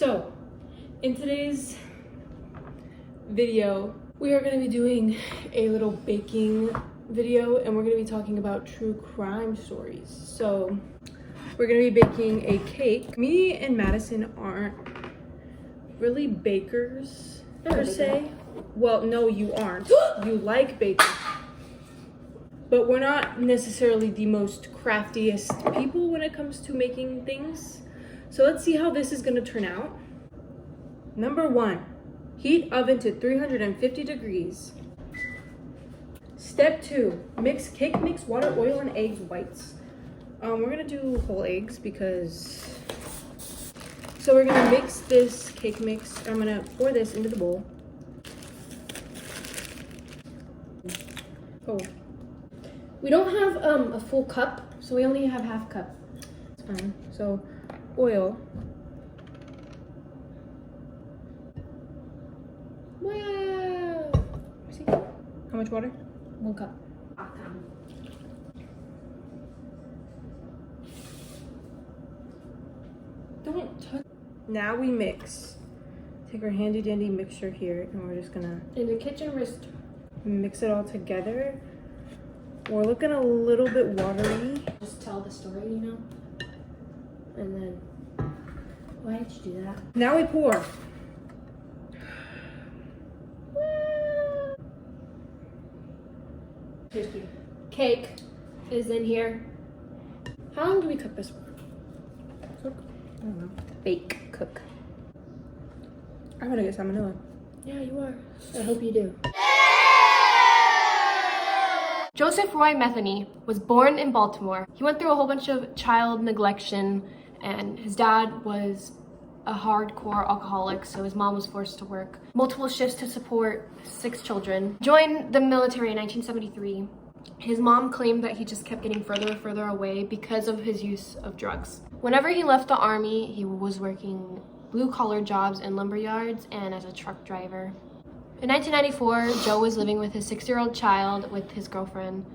So, in today's video, we are going to be doing a little baking video, and we're going to be talking about true crime stories. So, we're going to be baking a cake. Me and Madison aren't really bakers per se. Well, no, you aren't. You like baking. But we're not necessarily the most craftiest people when it comes to making things. So let's see how this is gonna turn out. Number 1, heat oven to 350 degrees. Step 2, mix cake mix, water, oil, and eggs whites. We're gonna do whole eggs because, so we're gonna mix this cake mix. I'm gonna pour this into the bowl. Oh. We don't have a full cup, so we only have half cup. It's fine. So, oil. Wow! See? How much water? 1 cup. Don't touch. Now we mix. Take our handy dandy mixture here, and we're just gonna in the kitchen wrist. Mix it all together. We're looking a little bit watery. Just tell the story, you know? And then, why did you do that? Now we pour. Cake is in here. How long do we cook this for? Cook? I don't know. Bake, cook. I'm gonna get salmonella. Yeah, you are. I hope you do. Joseph Roy Metheny was born in Baltimore. He went through a whole bunch of child neglection, and his dad was a hardcore alcoholic, so his mom was forced to work multiple shifts to support 6 children. Joined the military in 1973. His mom claimed that he just kept getting further and further away because of his use of drugs. Whenever he left the army, he was working blue-collar jobs in lumber yards and as a truck driver. In 1994, Joe was living with his 6-year-old child with his girlfriend,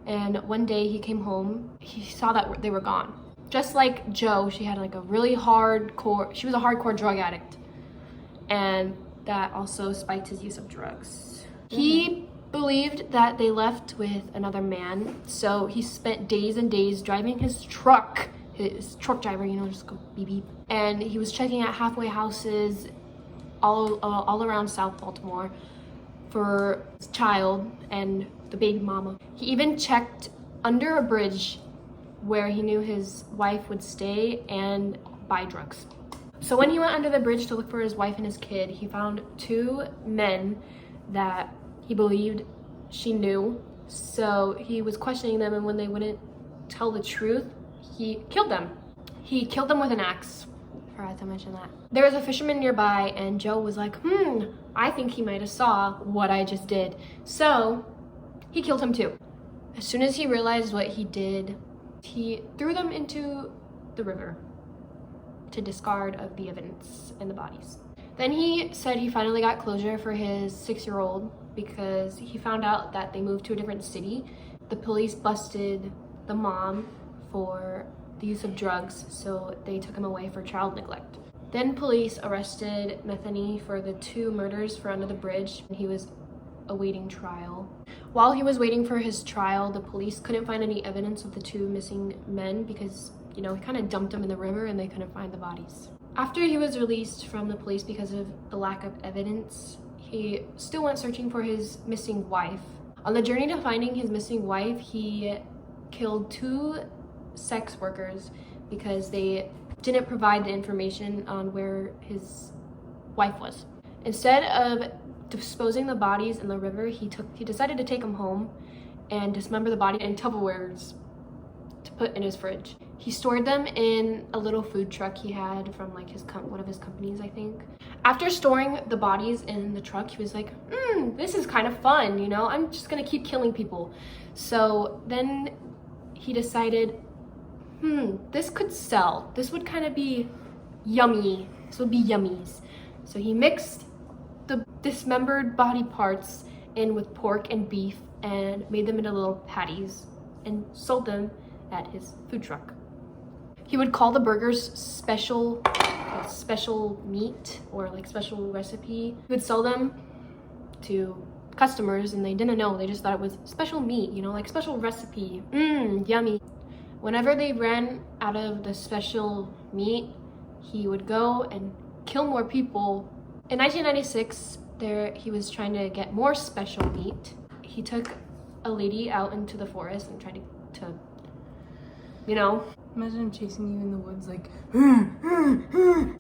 and one day he came home, he saw that they were gone. Just like Joe, she had like a really she was a hardcore drug addict, and that also spiked his use of drugs. He believed that they left with another man, so he spent days and days driving his truck driver, you know, just go beep beep, and he was checking out halfway houses all around South Baltimore for his child and the baby mama. He even checked under a bridge where he knew his wife would stay and buy drugs. So when he went under the bridge to look for his wife and his kid, he found 2 men that he believed she knew. So he was questioning them, and when they wouldn't tell the truth, he killed them. He killed them with an axe. I forgot to mention that. There was a fisherman nearby, and Joe was like, I think he might have saw what I just did. So he killed him too. As soon as he realized what he did, he threw them into the river to discard of the evidence and the bodies. Then he said he finally got closure for his 6-year-old because he found out that they moved to a different city. The police busted the mom for the use of drugs, so they took him away for child neglect. Then police arrested Metheny for the 2 murders for under the bridge, and he was awaiting trial. While he was waiting for his trial, the police couldn't find any evidence of the 2 missing men because, you know, he kind of dumped them in the river and they couldn't find the bodies. After he was released from the police because of the lack of evidence, he still went searching for his missing wife. On the journey to finding his missing wife, he killed 2 sex workers because they didn't provide the information on where his wife was. Instead of disposing the bodies in the river, he decided to take them home and dismember the body in Tupperwares to put in his fridge. He stored them in a little food truck he had from like one of his companies, I think. After storing the bodies in the truck, he was like, this is kind of fun, you know, I'm just gonna keep killing people. So then he decided, this could sell. This would kind of be yummy. This would be yummies. So he mixed the dismembered body parts in with pork and beef and made them into little patties and sold them at his food truck. He would call the burgers special a special meat or like special recipe. He would sell them to customers and they didn't know. They just thought it was special meat, you know, like special recipe. Yummy. Whenever they ran out of the special meat, he would go and kill more people. In 1996, he was trying to get more special meat. He took a lady out into the forest and tried to you know. Imagine him chasing you in the woods like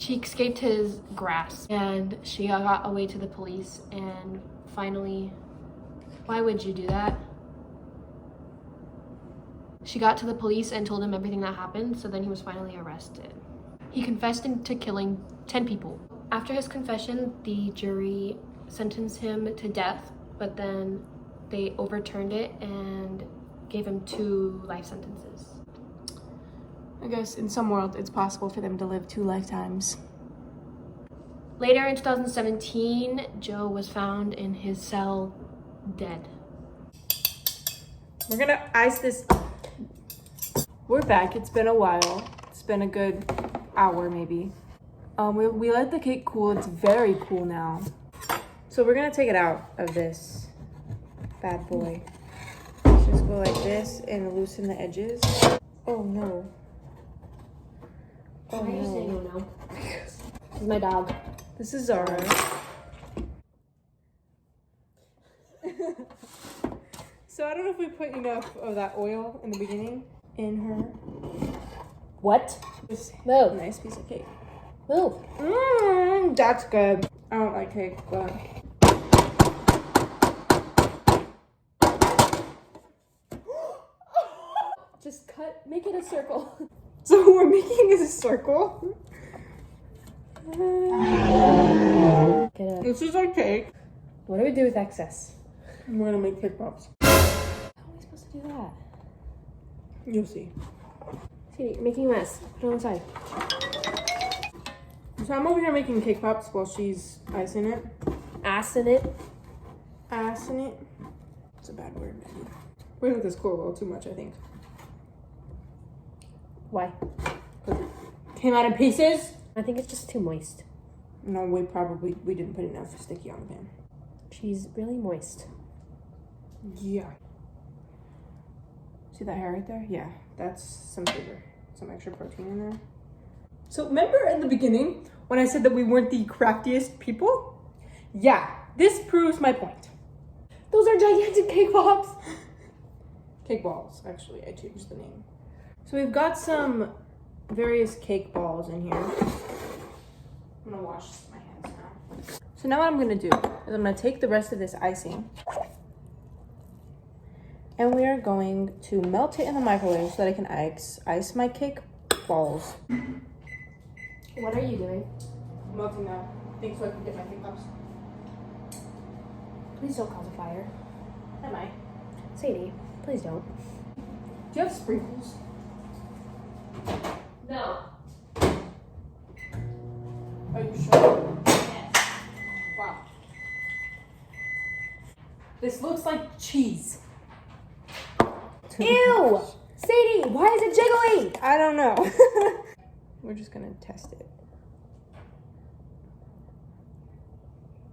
She escaped his grasp and she got away to the police, and finally, why would you do that? She got to the police and told him everything that happened, so then he was finally arrested. He confessed to killing 10 people. After his confession, the jury sentenced him to death, but then they overturned it and gave him 2 life sentences. I guess in some world it's possible for them to live 2 lifetimes. Later in 2017, Joe was found in his cell dead. We're gonna ice this. We're back. It's been a while. It's been a good hour maybe. We let the cake cool. It's very cool now. So we're gonna take it out of this bad boy. Let's just go like this and loosen the edges. Oh no. Oh Why are you saying no. oh no? This is my dog. This is Zara. So I don't know if we put enough of that oil in the beginning in her. What? Just Move. a nice piece of cake. Move. That's good. I don't like cake, but Just make it a circle. so we're making a circle. This is our cake. What do we do with excess? We're gonna make cake pops. How are we supposed to do that? You'll see. See, you're making a mess. Put it on the side. So I'm over here making cake pops while she's icing it. Ass in it. Icing it. It's a bad word, maybe. We're gonna let this cool a little too much, I think. Why? Because it came out in pieces. I think it's just too moist. No, we didn't put enough sticky on the pan. She's really moist. Yeah. See that hair right there? Yeah, that's some sugar, some extra protein in there. So remember in the beginning when I said that we weren't the craftiest people? Yeah, this proves my point. Those are gigantic cake pops. Cake balls, actually, I changed the name. So we've got some various cake balls in here. I'm gonna wash my hands now. So now what I'm gonna do is I'm gonna take the rest of this icing and we are going to melt it in the microwave so that I can ice my cake balls. What are you doing? I'm melting that thing so I can get my cake pops. Please don't cause a fire. I might. Sadie, please don't. Do you have sprinkles? No. Are you sure? Yes. Wow. This looks like cheese. Ew! Sadie, why is it jiggling? I don't know. We're just gonna test it.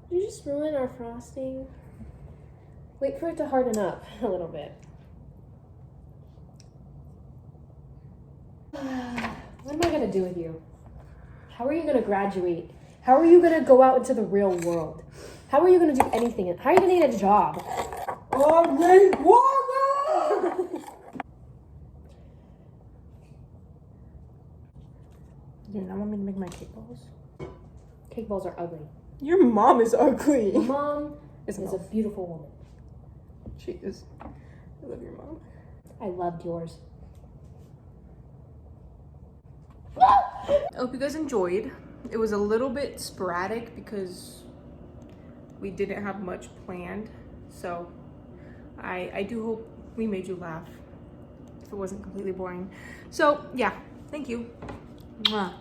Did you just ruin our frosting? Wait for it to harden up a little bit. What am I gonna do with you? How are you gonna graduate? How are you gonna go out into the real world? How are you gonna do anything? How are you gonna get a job? I need water! You not want me to make my cake balls? Cake balls are ugly. Your mom is ugly. Your mom It's is a beautiful woman. She is. I love your mom. I loved yours. I hope you guys enjoyed. It was a little bit sporadic because we didn't have much planned. So I do hope we made you laugh if it wasn't completely boring. So yeah, thank you. Mwah.